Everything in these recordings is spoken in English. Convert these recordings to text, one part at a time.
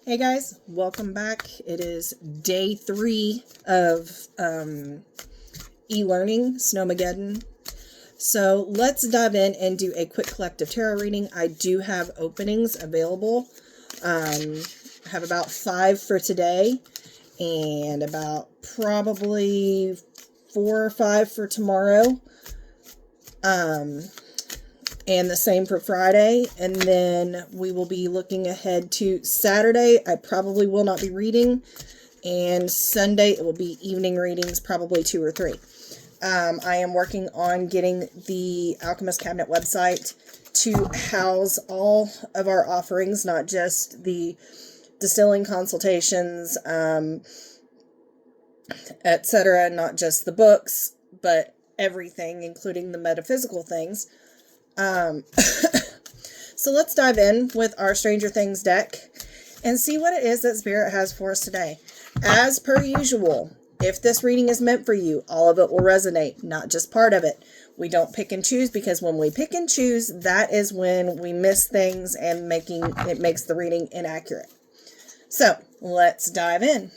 Hey guys, welcome back. It is day 3 of e-learning, Snowmageddon. So let's dive in and do a quick collective tarot reading. I do have openings available. I have about 5 for today and about probably 4 or 5 for tomorrow. And the same for Friday. And then we will be looking ahead to Saturday. I probably will not be reading. And Sunday, it will be evening readings, probably 2 or 3. I am working on getting the Alchemist Cabinet website to house all of our offerings, not just the distilling consultations, etc., not just the books, but everything, including the metaphysical things. So let's dive in with our Stranger Things deck and see what it is that Spirit has for us today. As per usual, if this reading is meant for you, all of it will resonate, not just part of it. We don't pick and choose, because when we pick and choose, that is when we miss things and it makes the reading inaccurate. So let's dive in.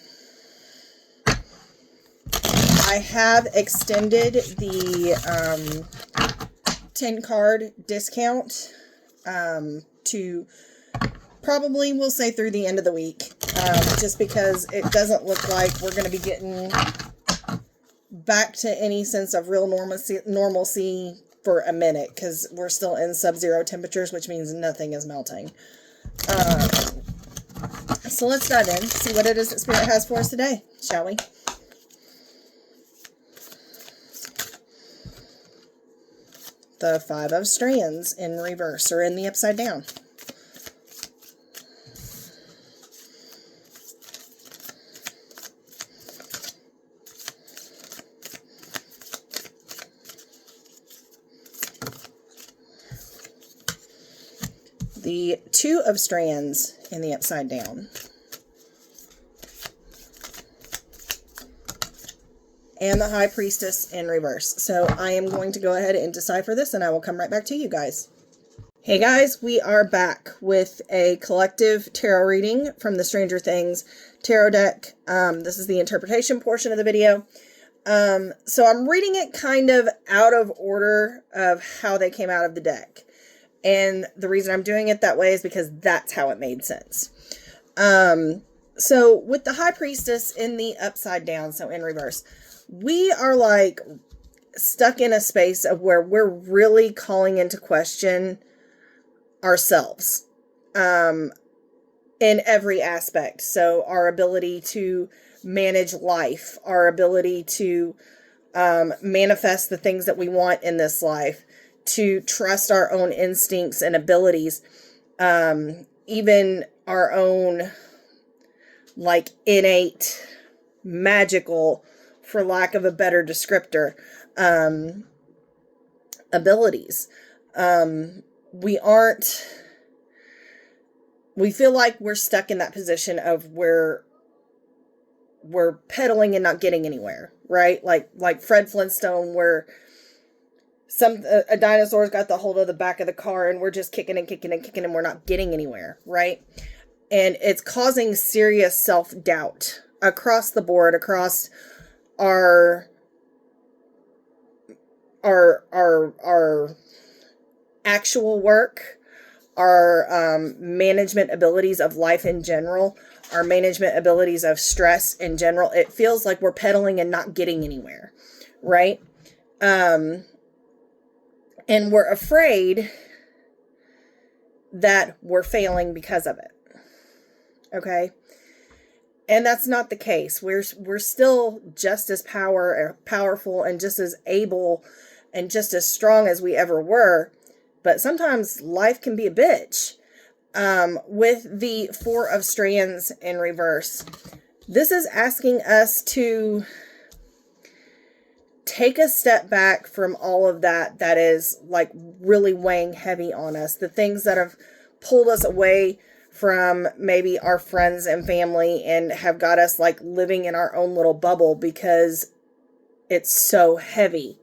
I have extended the 10 card discount to probably, we'll say, through the end of the week, just because it doesn't look like we're going to be getting back to any sense of real normalcy for a minute, because we're still in sub-zero temperatures, which means nothing is melting. So let's dive in, see what it is that Spirit has for us today, shall we? The 5 of Strands in reverse, or in the upside down. The 2 of Strands in the upside down. And the High Priestess in reverse. So I am going to go ahead and decipher this, and I will come right back to you guys. Hey guys, we are back with a collective tarot reading from the Stranger Things tarot deck. This is the interpretation portion of the video. So I'm reading it kind of out of order of how they came out of the deck. And the reason I'm doing it that way is because that's how it made sense. So with the High Priestess in the upside down, so in reverse, we are like stuck in a space of where we're really calling into question ourselves in every aspect. So our ability to manage life, our ability to manifest the things that we want in this life, to trust our own instincts and abilities, even our own like innate magical, for lack of a better descriptor, abilities. We feel like we're stuck in that position of where we're pedaling and not getting anywhere, right? Like Fred Flintstone, where a dinosaur's got the hold of the back of the car and we're just kicking and kicking and kicking and we're not getting anywhere, right? And it's causing serious self-doubt across the board, across our actual work, our management abilities of life in general, our management abilities of stress in general. It feels like we're pedaling and not getting anywhere, right? And we're afraid that we're failing because of it. Okay? And that's not the case. We're still just as powerful and just as able and just as strong as we ever were. But sometimes life can be a bitch. With the 4 of Strands in reverse, this is asking us to take a step back from all of that is like really weighing heavy on us. The things that have pulled us away from maybe our friends and family and have got us like living in our own little bubble because it's so heavy.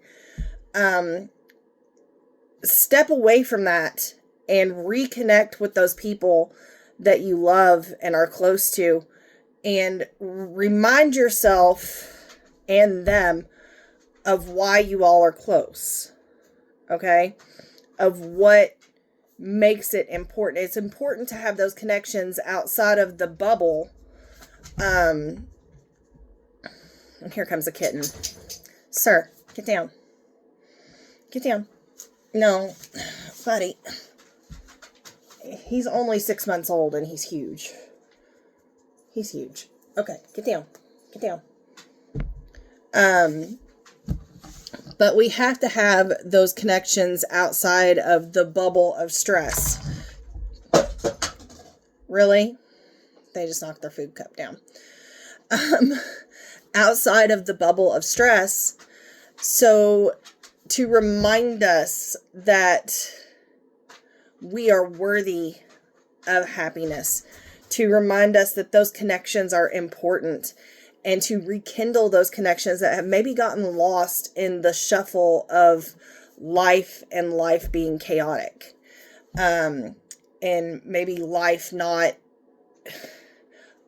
Step away from that and reconnect with those people that you love and are close to, and remind yourself and them of why you all are close. Okay? Of what makes it important. It's important to have those connections outside of the bubble. And here comes a kitten. Sir, get down. Get down. No, buddy. He's only 6 months old and he's huge. He's huge. Okay, get down. Get down. But we have to have those connections outside of the bubble of stress. Really? They just knocked their food cup down. Outside of the bubble of stress. So to remind us that we are worthy of happiness. To remind us that those connections are important. And to rekindle those connections that have maybe gotten lost in the shuffle of life and life being chaotic. And maybe life not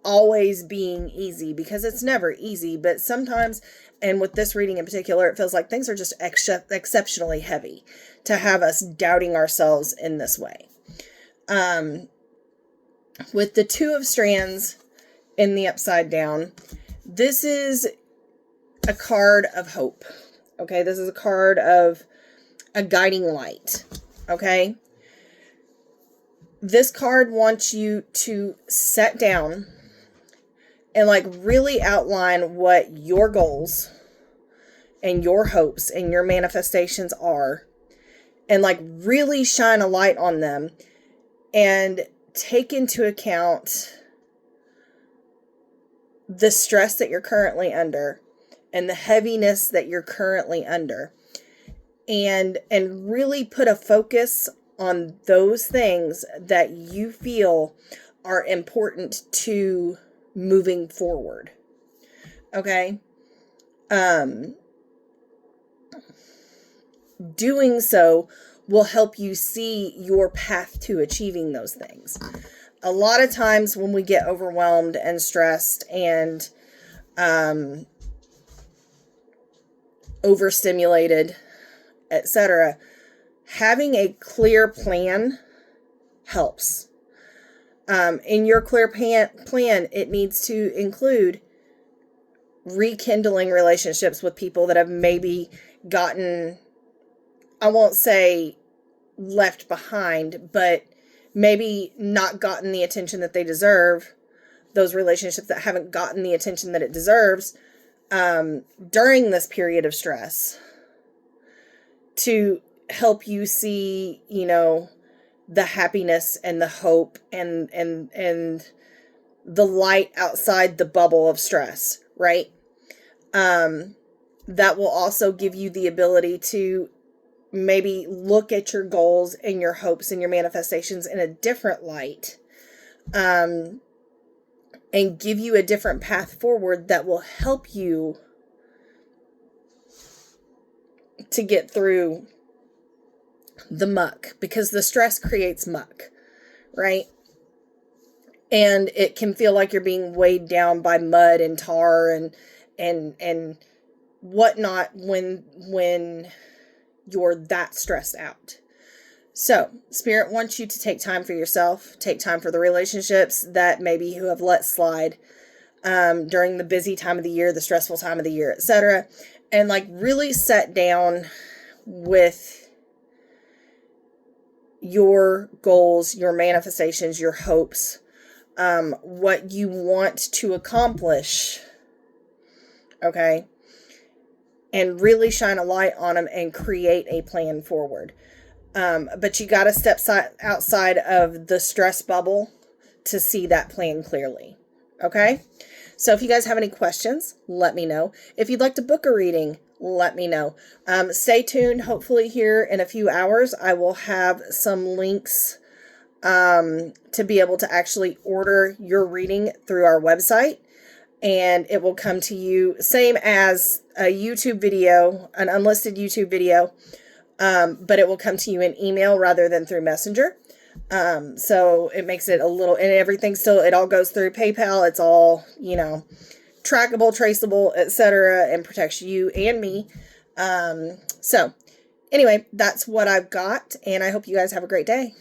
always being easy, because it's never easy. But sometimes, and with this reading in particular, it feels like things are just exceptionally heavy to have us doubting ourselves in this way. With the Two of Strands in the upside down, this is a card of hope. Okay, this is a card of a guiding light. Okay, this card wants you to sit down and like really outline what your goals and your hopes and your manifestations are, and like really shine a light on them and take into account the stress that you're currently under and the heaviness that you're currently under, and really put a focus on those things that you feel are important to moving forward. Okay? Doing so will help you see your path to achieving those things. A lot of times when we get overwhelmed and stressed and overstimulated, etc., having a clear plan helps. In your clear plan, it needs to include rekindling relationships with people that have maybe gotten, I won't say left behind, but maybe not gotten the attention that they deserve. Those relationships that haven't gotten the attention that it deserves during this period of stress, to help you see, you know, the happiness and the hope and the light outside the bubble of stress, right? That will also give you the ability to maybe look at your goals and your hopes and your manifestations in a different light, and give you a different path forward that will help you to get through the muck, because the stress creates muck, right? And it can feel like you're being weighed down by mud and tar and whatnot when you're that stressed out. So Spirit wants you to take time for yourself, take time for the relationships that maybe you have let slide during the busy time of the year, the stressful time of the year, etc. And like really sit down with your goals, your manifestations, your hopes, what you want to accomplish. Okay. And really shine a light on them and create a plan forward. But you got to step outside of the stress bubble to see that plan clearly. Okay? So if you guys have any questions, let me know. If you'd like to book a reading, let me know. Stay tuned. Hopefully here in a few hours, I will have some links to be able to actually order your reading through our website. And it will come to you same as a YouTube video, an unlisted YouTube video, but it will come to you in email rather than through Messenger. So it makes it a little, and everything still, it all goes through PayPal. It's all, you know, trackable, traceable, etc., and protects you and me. So anyway, that's what I've got, and I hope you guys have a great day.